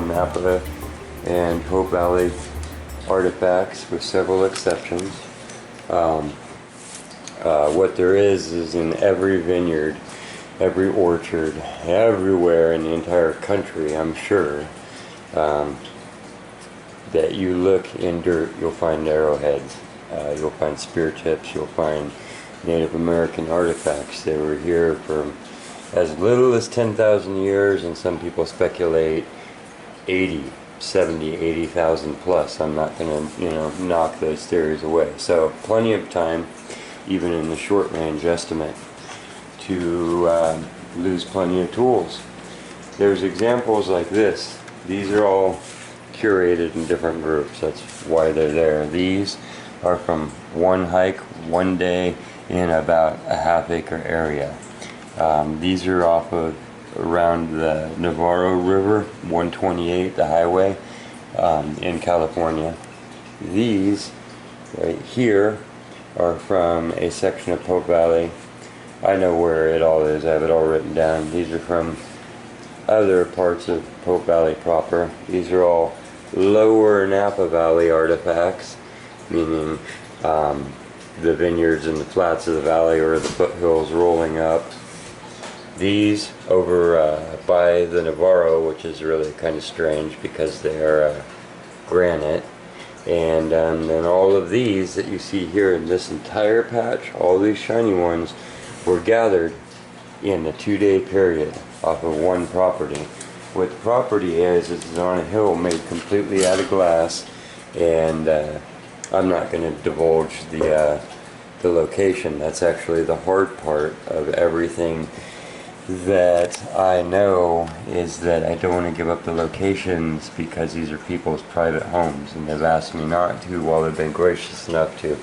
Napa and Hope Valley artifacts, with several exceptions. What there is in every vineyard, every orchard, everywhere in the entire country, I'm sure, that you look in dirt, you'll find arrowheads, you'll find spear tips, you'll find Native American artifacts. They were here for as little as 10,000 years, and some people speculate 80, 70, 80,000 plus. I'm not going to, knock those theories away. So plenty of time, even in the short range estimate, to lose plenty of tools. There's examples like this. These are all curated in different groups. That's why they're there. These are from one hike, one day, in about a half-acre area. These are off of around the Navarro River, 128, the highway, in California. These right here are from a section of Pope Valley. I know where it all is. I have it all written down. These are from other parts of Pope Valley proper. These are all lower Napa Valley artifacts, meaning the vineyards and the flats of the valley, or the foothills rolling up. These over by the Navarro, which is really kind of strange because they are granite. And then all of these that you see here in this entire patch, all these shiny ones, were gathered in a 2-day period off of one property. What the property is on a hill made completely out of glass, and I'm not going to divulge the location. That's actually the hard part of everything that I know, is that I don't want to give up the locations because these are people's private homes, and they've asked me not to, while they've been gracious enough to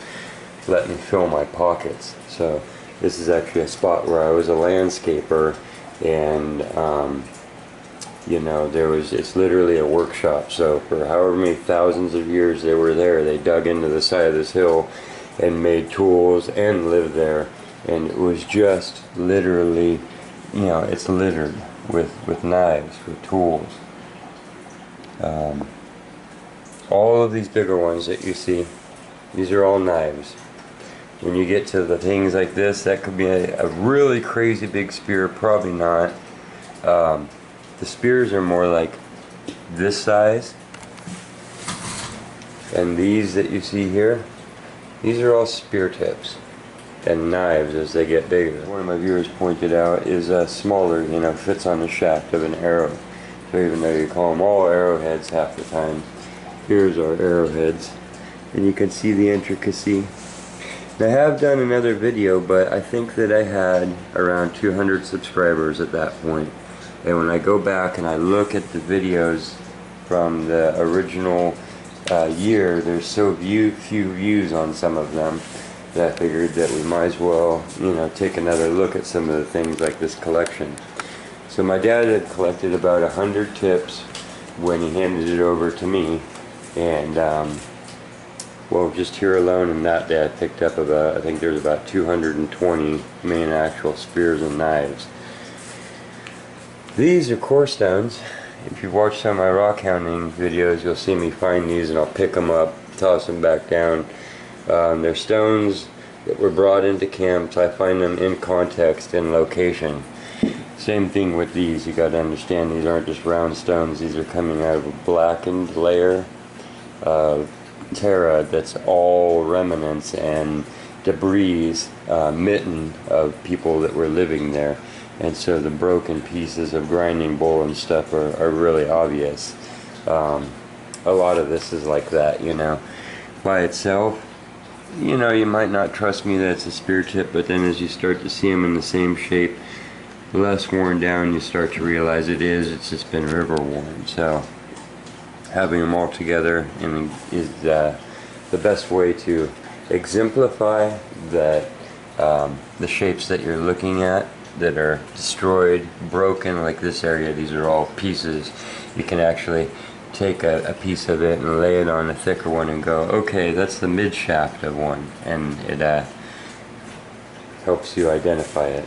let me fill my pockets. So this is actually a spot where I was a landscaper, and it's literally a workshop. So for however many thousands of years they were there, they dug into the side of this hill and made tools and lived there. And it was just literally, it's littered with knives, with tools. All of these bigger ones that you see, these are all knives. When you get to the things like this, that could be a really crazy big spear, probably not. The spears are more like this size, and these that you see here, these are all spear tips and knives as they get bigger. One of my viewers pointed out is smaller, fits on the shaft of an arrow. So even though you call them all arrowheads half the time, here's our arrowheads, and you can see the intricacy. I have done another video, but I think that I had around 200 subscribers at that point. And when I go back and I look at the videos from the original year, there's so few views on some of them that I figured that we might as well, take another look at some of the things like this collection. So my dad had collected about 100 tips when he handed it over to me, and well, just here alone in that day I picked up about, I think there's about 220 main actual spears and knives. These are core stones. If you've watched some of my rockhounding videos, you'll see me find these, and I'll pick them up, toss them back down. They're stones that were brought into camps. I find them in context and location. Same thing with these. You got to understand, these aren't just round stones. These are coming out of a blackened layer of terra that's all remnants and debris, mitten of people that were living there. And so the broken pieces of grinding bowl and stuff are really obvious. A lot of this is like that, by itself. You might not trust me that it's a spear tip, but then as you start to see them in the same shape, less worn down, you start to realize it's just been river worn. So having them all together is the best way to exemplify that the shapes that you're looking at that are destroyed, broken, like this area. These are all pieces. You can actually take a piece of it and lay it on a thicker one and go, okay, that's the mid shaft of one, and it helps you identify it.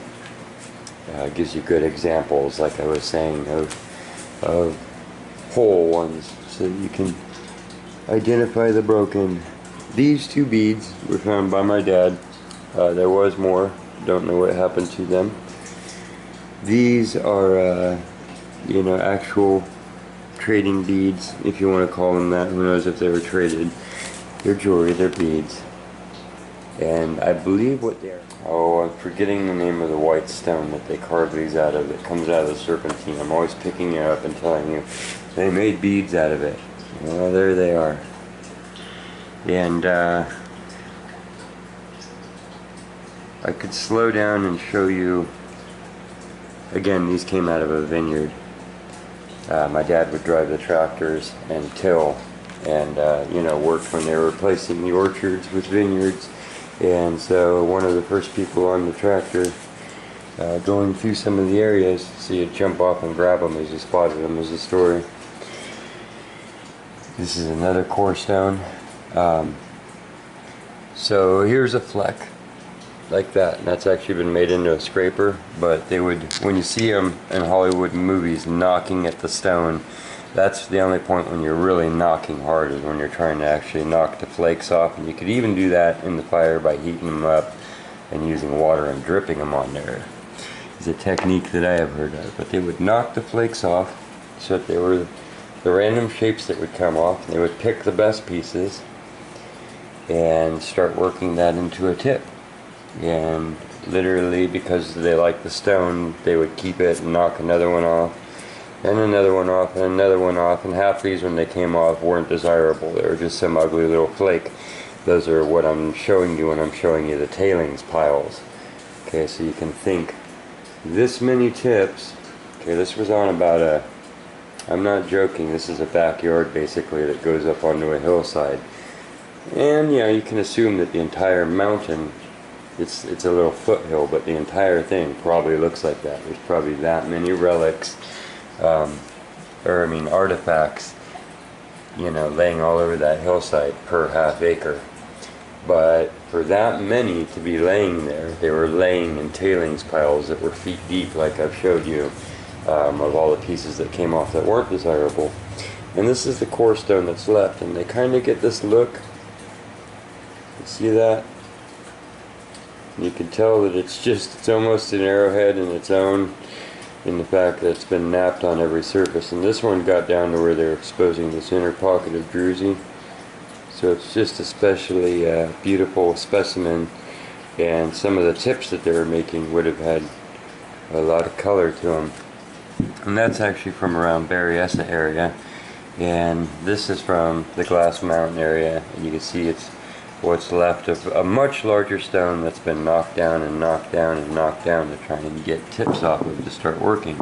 Gives you good examples, like I was saying, of whole ones so that you can identify the broken. These 2 beads were found by my dad. There was more. Don't know what happened to them. These are, you know, actual trading beads, if you want to call them that. Who knows if they were traded. They're jewelry, they're beads. And I believe what they're... Oh, I'm forgetting the name of the white stone that they carve these out of. It comes out of the serpentine. I'm always picking it up and telling you they made beads out of it. Well, there they are. And I could slow down and show you. Again, these came out of a vineyard. My dad would drive the tractors and till, and you know, worked when they were replacing the orchards with vineyards. And so one of the first people on the tractor going through some of the areas, so you'd jump off and grab them as you spotted them, was the story. This is another core stone. So here's a fleck like that, and that's actually been made into a scraper. But they would, when you see them in Hollywood movies knocking at the stone, that's the only point when you're really knocking hard, is when you're trying to actually knock the flakes off. And you could even do that in the fire by heating them up and using water and dripping them on there. It's a technique that I have heard of. But they would knock the flakes off so that they were the random shapes that would come off. They would pick the best pieces and start working that into a tip. And literally, because they like the stone, they would keep it and knock another one off, and another one off, and another one off. And half these, when they came off, weren't desirable. They were just some ugly little flake. Those are what I'm showing you when I'm showing you the tailings piles. Okay, so you can think this many tips. Okay, this was on about a, I'm not joking, this is a backyard basically that goes up onto a hillside. And yeah, you can assume that the entire mountain, it's a little foothill, but the entire thing probably looks like that. There's probably that many relics, artifacts, you know, laying all over that hillside per half acre. But for that many to be laying there, they were laying in tailings piles that were feet deep, like I've showed you, of all the pieces that came off that weren't desirable. And this is the core stone that's left, and they kind of get this look. You see that? You can tell that it's almost an arrowhead in its own, in the fact that it's been napped on every surface. And this one got down to where they're exposing this inner pocket of druzy. So it's just especially beautiful specimen, and some of the tips that they were making would have had a lot of color to them. And that's actually from around Berryessa area, and this is from the Glass Mountain area, and you can see it's what's left of a much larger stone that's been knocked down and knocked down and knocked down to try and get tips off of to start working.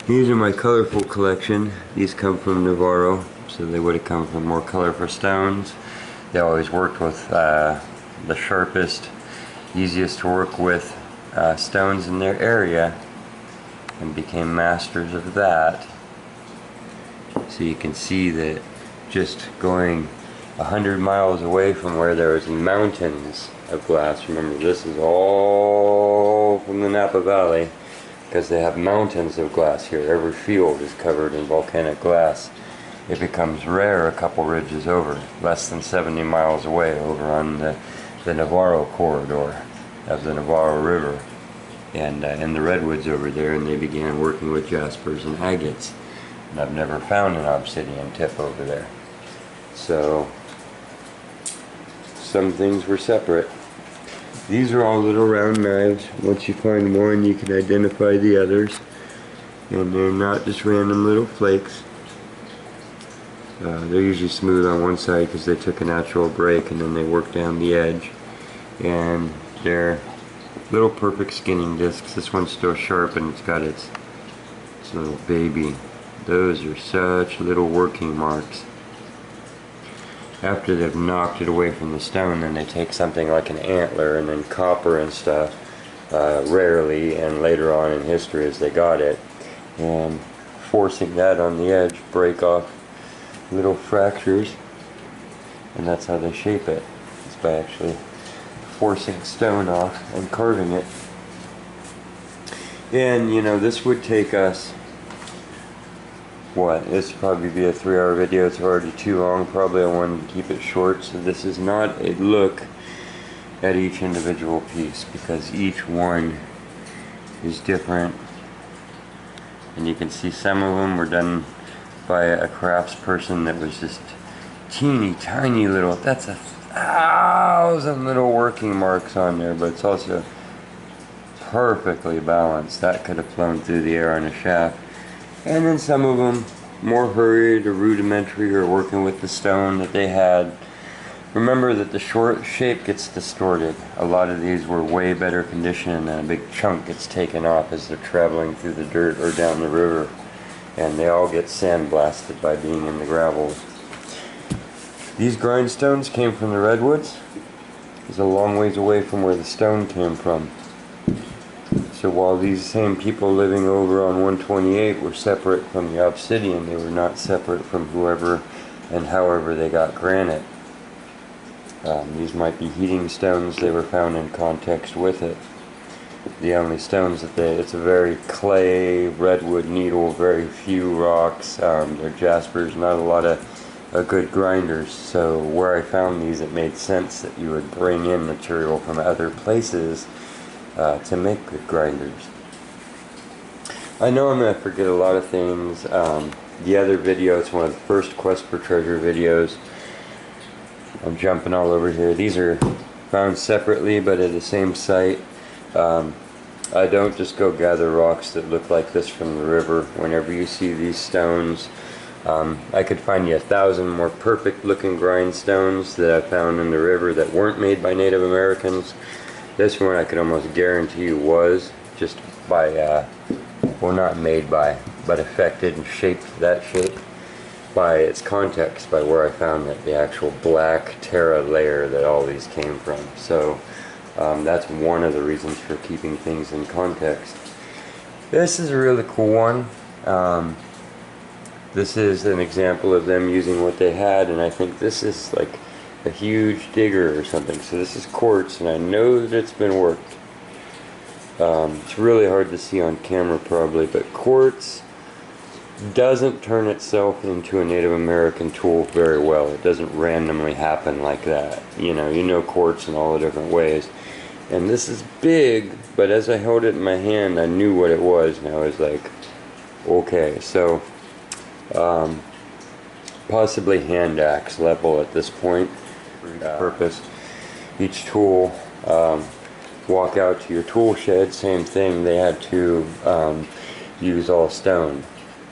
These are my colorful collection. These come from Navarro, so they would have come from more colorful stones. They always worked with the sharpest, easiest to work with stones in their area, and became masters of that. So you can see that just going 100 miles away from where there was mountains of glass. Remember, this is all from the Napa Valley, because they have mountains of glass here. Every field is covered in volcanic glass. It becomes rare a couple ridges over, less than 70 miles away, over on the Navarro corridor of the Navarro River, and in the redwoods over there. And they began working with jaspers and agates, and I've never found an obsidian tip over there. So some things were separate. These are all little round knives. Once you find one, you can identify the others, and they're not just random little flakes. They're usually smooth on one side because they took a natural break and then they worked down the edge, and they're little perfect skinning discs. This one's still sharp, and it's got its little baby. Those are such little working marks. After they've knocked it away from the stone, then they take something like an antler and then copper and stuff, rarely, and later on in history as they got it, and forcing that on the edge, break off little fractures, and that's how they shape it. It's by actually forcing stone off and carving it. And you know, this would take us what, this would probably be a 3-hour video. It's already too long. Probably I wanted to keep it short, so this is not a look at each individual piece because each one is different. And you can see some of them were done by a craftsperson that was just teeny tiny little, that's 1,000 little working marks on there, but it's also perfectly balanced. That could have flown through the air on a shaft. And then some of them more hurried or rudimentary or working with the stone that they had. Remember that the short shape gets distorted. A lot of these were way better condition and a big chunk gets taken off as they're traveling through the dirt or down the river. And they all get sandblasted by being in the gravels. These grindstones came from the redwoods. It's a long ways away from where the stone came from. So while these same people living over on 128 were separate from the obsidian, they were not separate from whoever and however they got granite. These might be heating stones. They were found in context with it. The only stones that it's a very clay, redwood needle, very few rocks. They're jaspers, not a lot of good grinders. So where I found these, it made sense that you would bring in material from other places to make good grinders. I know I'm going to forget a lot of things. The other video, it's one of the first Quest for Treasure videos. I'm jumping all over here. These are found separately but at the same site. I don't just go gather rocks that look like this from the river. Whenever you see these stones, I could find you 1,000 more perfect looking grindstones that I found in the river that weren't made by Native Americans. This one I could almost guarantee you was, just by, well, not made by, but affected and shaped that shape by its context, by where I found it, the actual black terra layer that all these came from. So that's one of the reasons for keeping things in context. This is a really cool one. This is an example of them using what they had, and I think this is like a huge digger or something. So this is quartz, and I know that it's been worked. It's really hard to see on camera probably, but quartz doesn't turn itself into a Native American tool very well. It doesn't randomly happen like that. You know quartz in all the different ways. And this is big, but as I held it in my hand, I knew what it was, and I was like, okay, so possibly hand axe level at this point. Purpose. Each tool, walk out to your tool shed, same thing, they had to use all stone.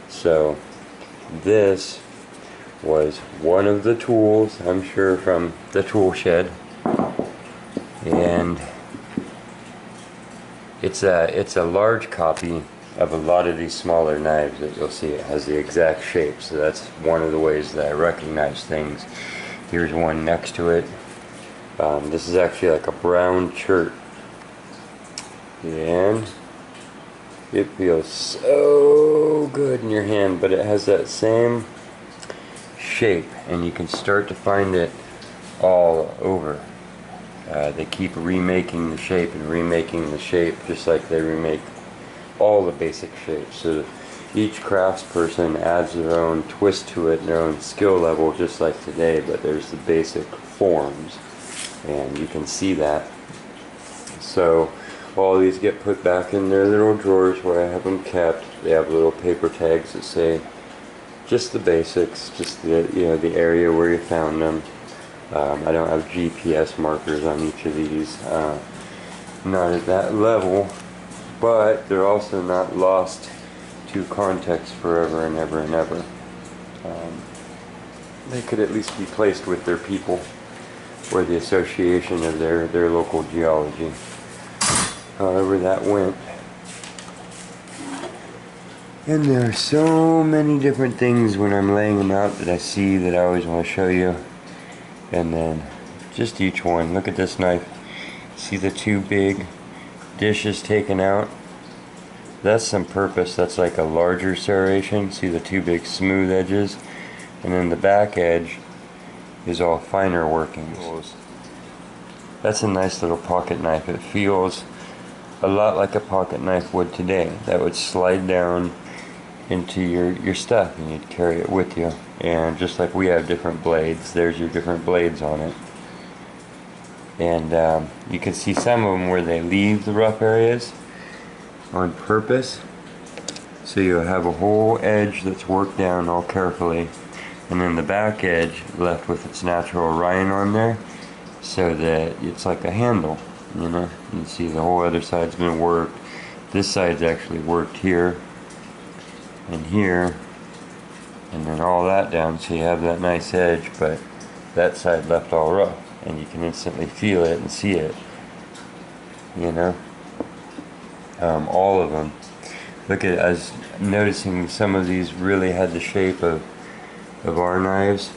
So this was one of the tools, I'm sure, from the tool shed, and it's a large copy of a lot of these smaller knives that you'll see. It has the exact shape, so that's one of the ways that I recognize things. Here's one next to it. This is actually like a brown chert, and it feels so good in your hand, but it has that same shape, and you can start to find it all over. They keep remaking the shape and remaking the shape, just like they remake all the basic shapes. So each craftsperson adds their own twist to it, their own skill level, just like today, but there's the basic forms, and you can see that. So all these get put back in their little drawers where I have them kept. They have little paper tags that say just the basics, just the the area where you found them. I don't have GPS markers on each of these, not at that level, but they're also not lost to context forever and ever and ever. They could at least be placed with their people or the association of their local geology. However that went. And there are so many different things when I'm laying them out that I see that I always want to show you. And then just each one. Look at this knife. See the two big dishes taken out? That's some purpose. That's like a larger serration. See the two big smooth edges? And then the back edge is all finer workings. That's a nice little pocket knife. It feels a lot like a pocket knife would today. That would slide down into your stuff, and you'd carry it with you. And just like we have different blades, there's your different blades on it. And you can see some of them where they leave the rough areas on purpose. So you'll have a whole edge that's worked down all carefully, and then the back edge left with its natural rind on there, so that it's like a handle, you know. You see the whole other side's been worked. This side's actually worked here and here, and then all that down, so you have that nice edge, but that side left all rough, and you can instantly feel it and see it, you know. All of them. Look at, I was noticing some of these really had the shape of our knives,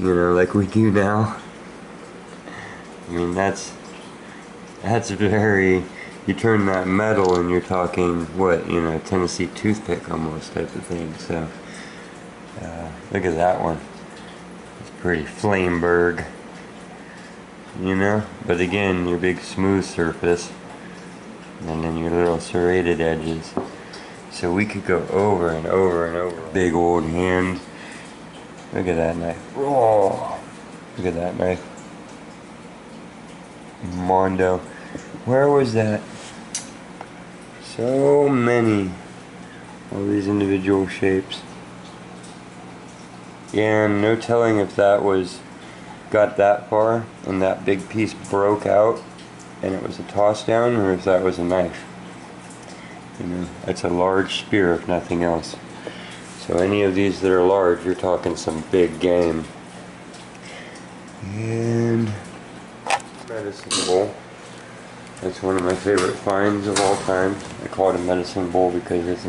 you know, like we do now. I mean, that's very, you turn that metal and you're talking, what, you know, Tennessee toothpick almost type of thing. So look at that one. It's pretty Flameberg, you know. But again, your big smooth surface, and then your little serrated edges. So we could go over and over and over. Big old hand. Look at that knife. Oh, look at that knife. Mondo. Where was that? So many. All these individual shapes. And no telling if that got that far and that big piece broke out and it was a toss down, or if that was a knife. You know, it's a large spear if nothing else. So any of these that are large, you're talking some big game. And medicine bowl. That's one of my favorite finds of all time. I call it a medicine bowl because it's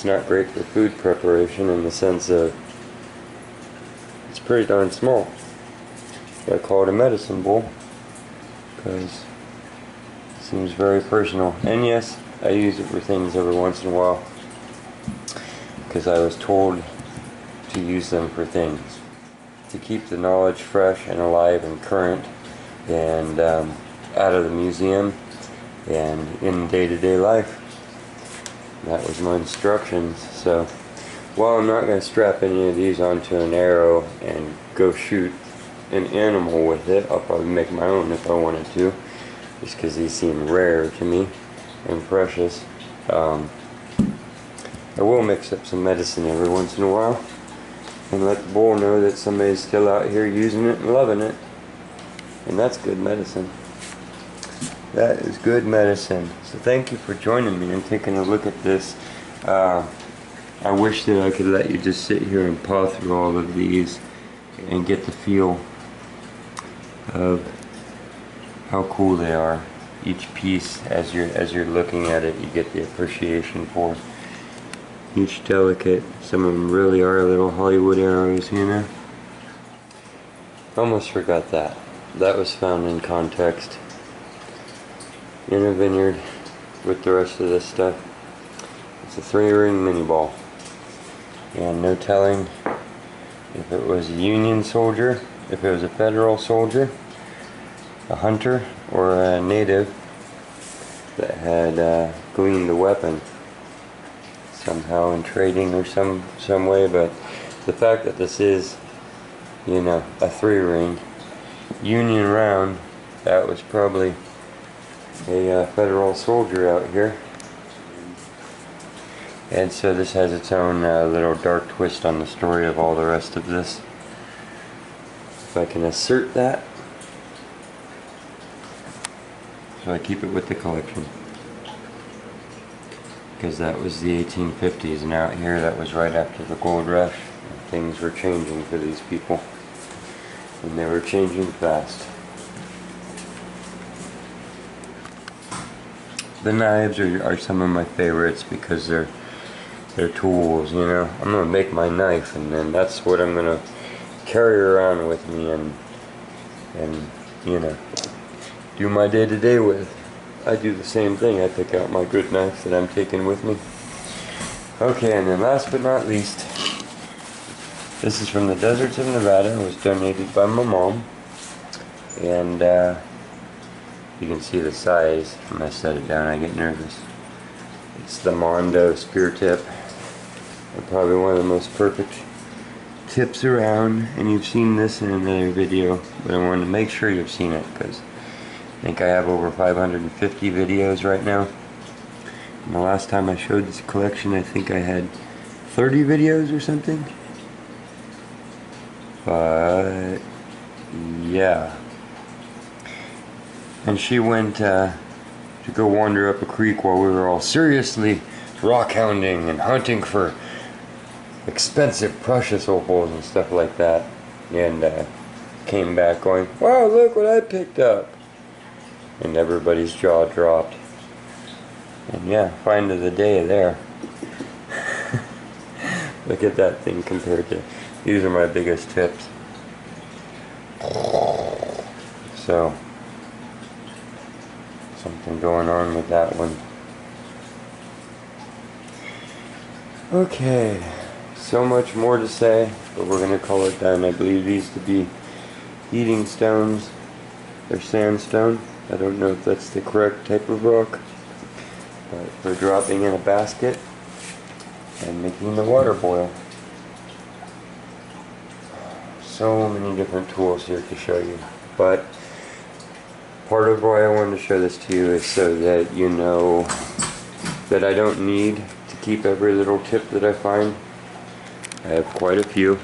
not great for food preparation, in the sense of it's pretty darn small. But I call it a medicine bowl because it seems very personal. And yes, I use it for things every once in a while because I was told to use them for things to keep the knowledge fresh and alive and current, and out of the museum and in day-to-day life. That was my instructions. So while I'm not going to strap any of these onto an arrow and go shoot an animal with it, I'll probably make my own if I wanted to, just because these seem rare to me and precious. I will mix up some medicine every once in a while and let the bull know that somebody's still out here using it and loving it, and that's good medicine. That is good medicine. So thank you for joining me and taking a look at this. I wish that I could let you just sit here and paw through all of these and get the feel of how cool they are. Each piece, as you're looking at it, you get the appreciation for each delicate. Some of them really are little Hollywood arrows, you know. Almost forgot that. That was found in context in a vineyard with the rest of this stuff. It's a 3-ring mini ball, and no telling if it was a Union soldier, if it was a Federal soldier, a hunter, or a native that had gleaned the weapon somehow in trading or some way. But the fact that this is, you know, a 3-ring Union round, that was probably a Federal soldier out here. And so this has its own little dark twist on the story of all the rest of this. If I can assert that. So I keep it with the collection, because that was the 1850s, and out here that was right after the gold rush. Things were changing for these people, and they were changing fast. The knives are some of my favorites because they're tools, you know. I'm gonna make my knife, and then that's what I'm gonna carry around with me and you know, do my day-to-day with. I do the same thing. I pick out my good knife that I'm taking with me. Okay, and then last but not least, this is from the deserts of Nevada. It was donated by my mom, and you can see the size. When I set it down, I get nervous. It's It's the Mondo spear tip. And probably one of the most perfect tips around, and you've seen this in another video, but I wanted to make sure you've seen it because I think I have over 550 videos right now. And the last time I showed this collection, I think I had 30 videos or something. But yeah. And she went to go wander up a creek while we were all seriously rockhounding and hunting for expensive precious opals and stuff like that, and came back going, wow, look what I picked up, and everybody's jaw dropped. And yeah, find of the day there. Look at that thing compared to, these are my biggest tips. So something going on with that one. Okay, so much more to say, but we're going to call it done. I believe these to be eating stones. They're sandstone. I don't know if that's the correct type of rock, but we're dropping in a basket and making the water boil. So many different tools here to show you, but part of why I wanted to show this to you is so that you know that I don't need to keep every little tip that I find. I have quite a few,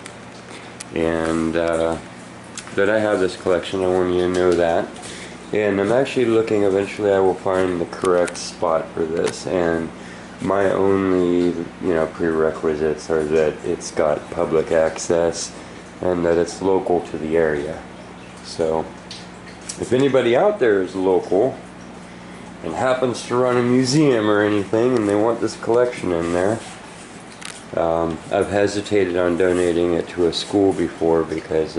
and that I have this collection. I want you to know that. And I'm actually looking, eventually I will find the correct spot for this, and my only prerequisites are that it's got public access and that it's local to the area. So if anybody out there is local and happens to run a museum or anything and they want this collection in there, I've hesitated on donating it to a school before because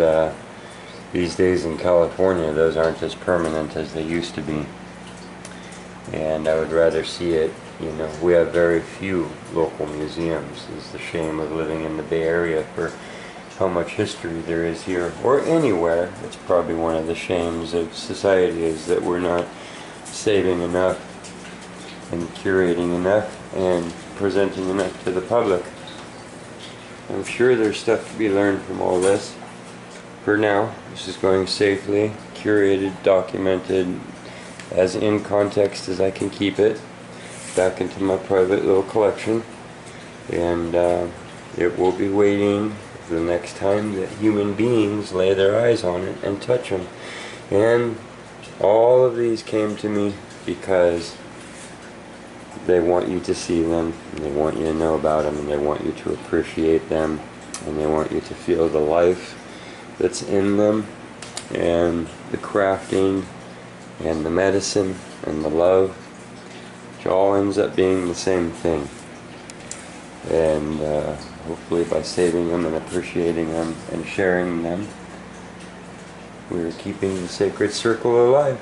these days in California those aren't as permanent as they used to be, and I would rather see it, we have very few local museums. It's the shame of living in the Bay Area for how much history there is here, or anywhere. It's probably one of the shames of society, is that we're not saving enough and curating enough and presenting enough to the public. I'm sure there's stuff to be learned from all this. For now, this is going safely, curated, documented, as in context as I can keep it, back into my private little collection, and it will be waiting the next time that human beings lay their eyes on it and touch them. And all of these came to me because they want you to see them, and they want you to know about them, and they want you to appreciate them, and they want you to feel the life that's in them, and the crafting, and the medicine, and the love, which all ends up being the same thing. And hopefully by saving them and appreciating them and sharing them, we're keeping the sacred circle alive.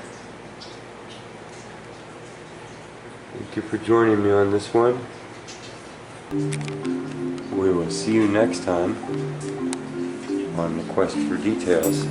Thank you for joining me on this one. We will see you next time on the quest for details.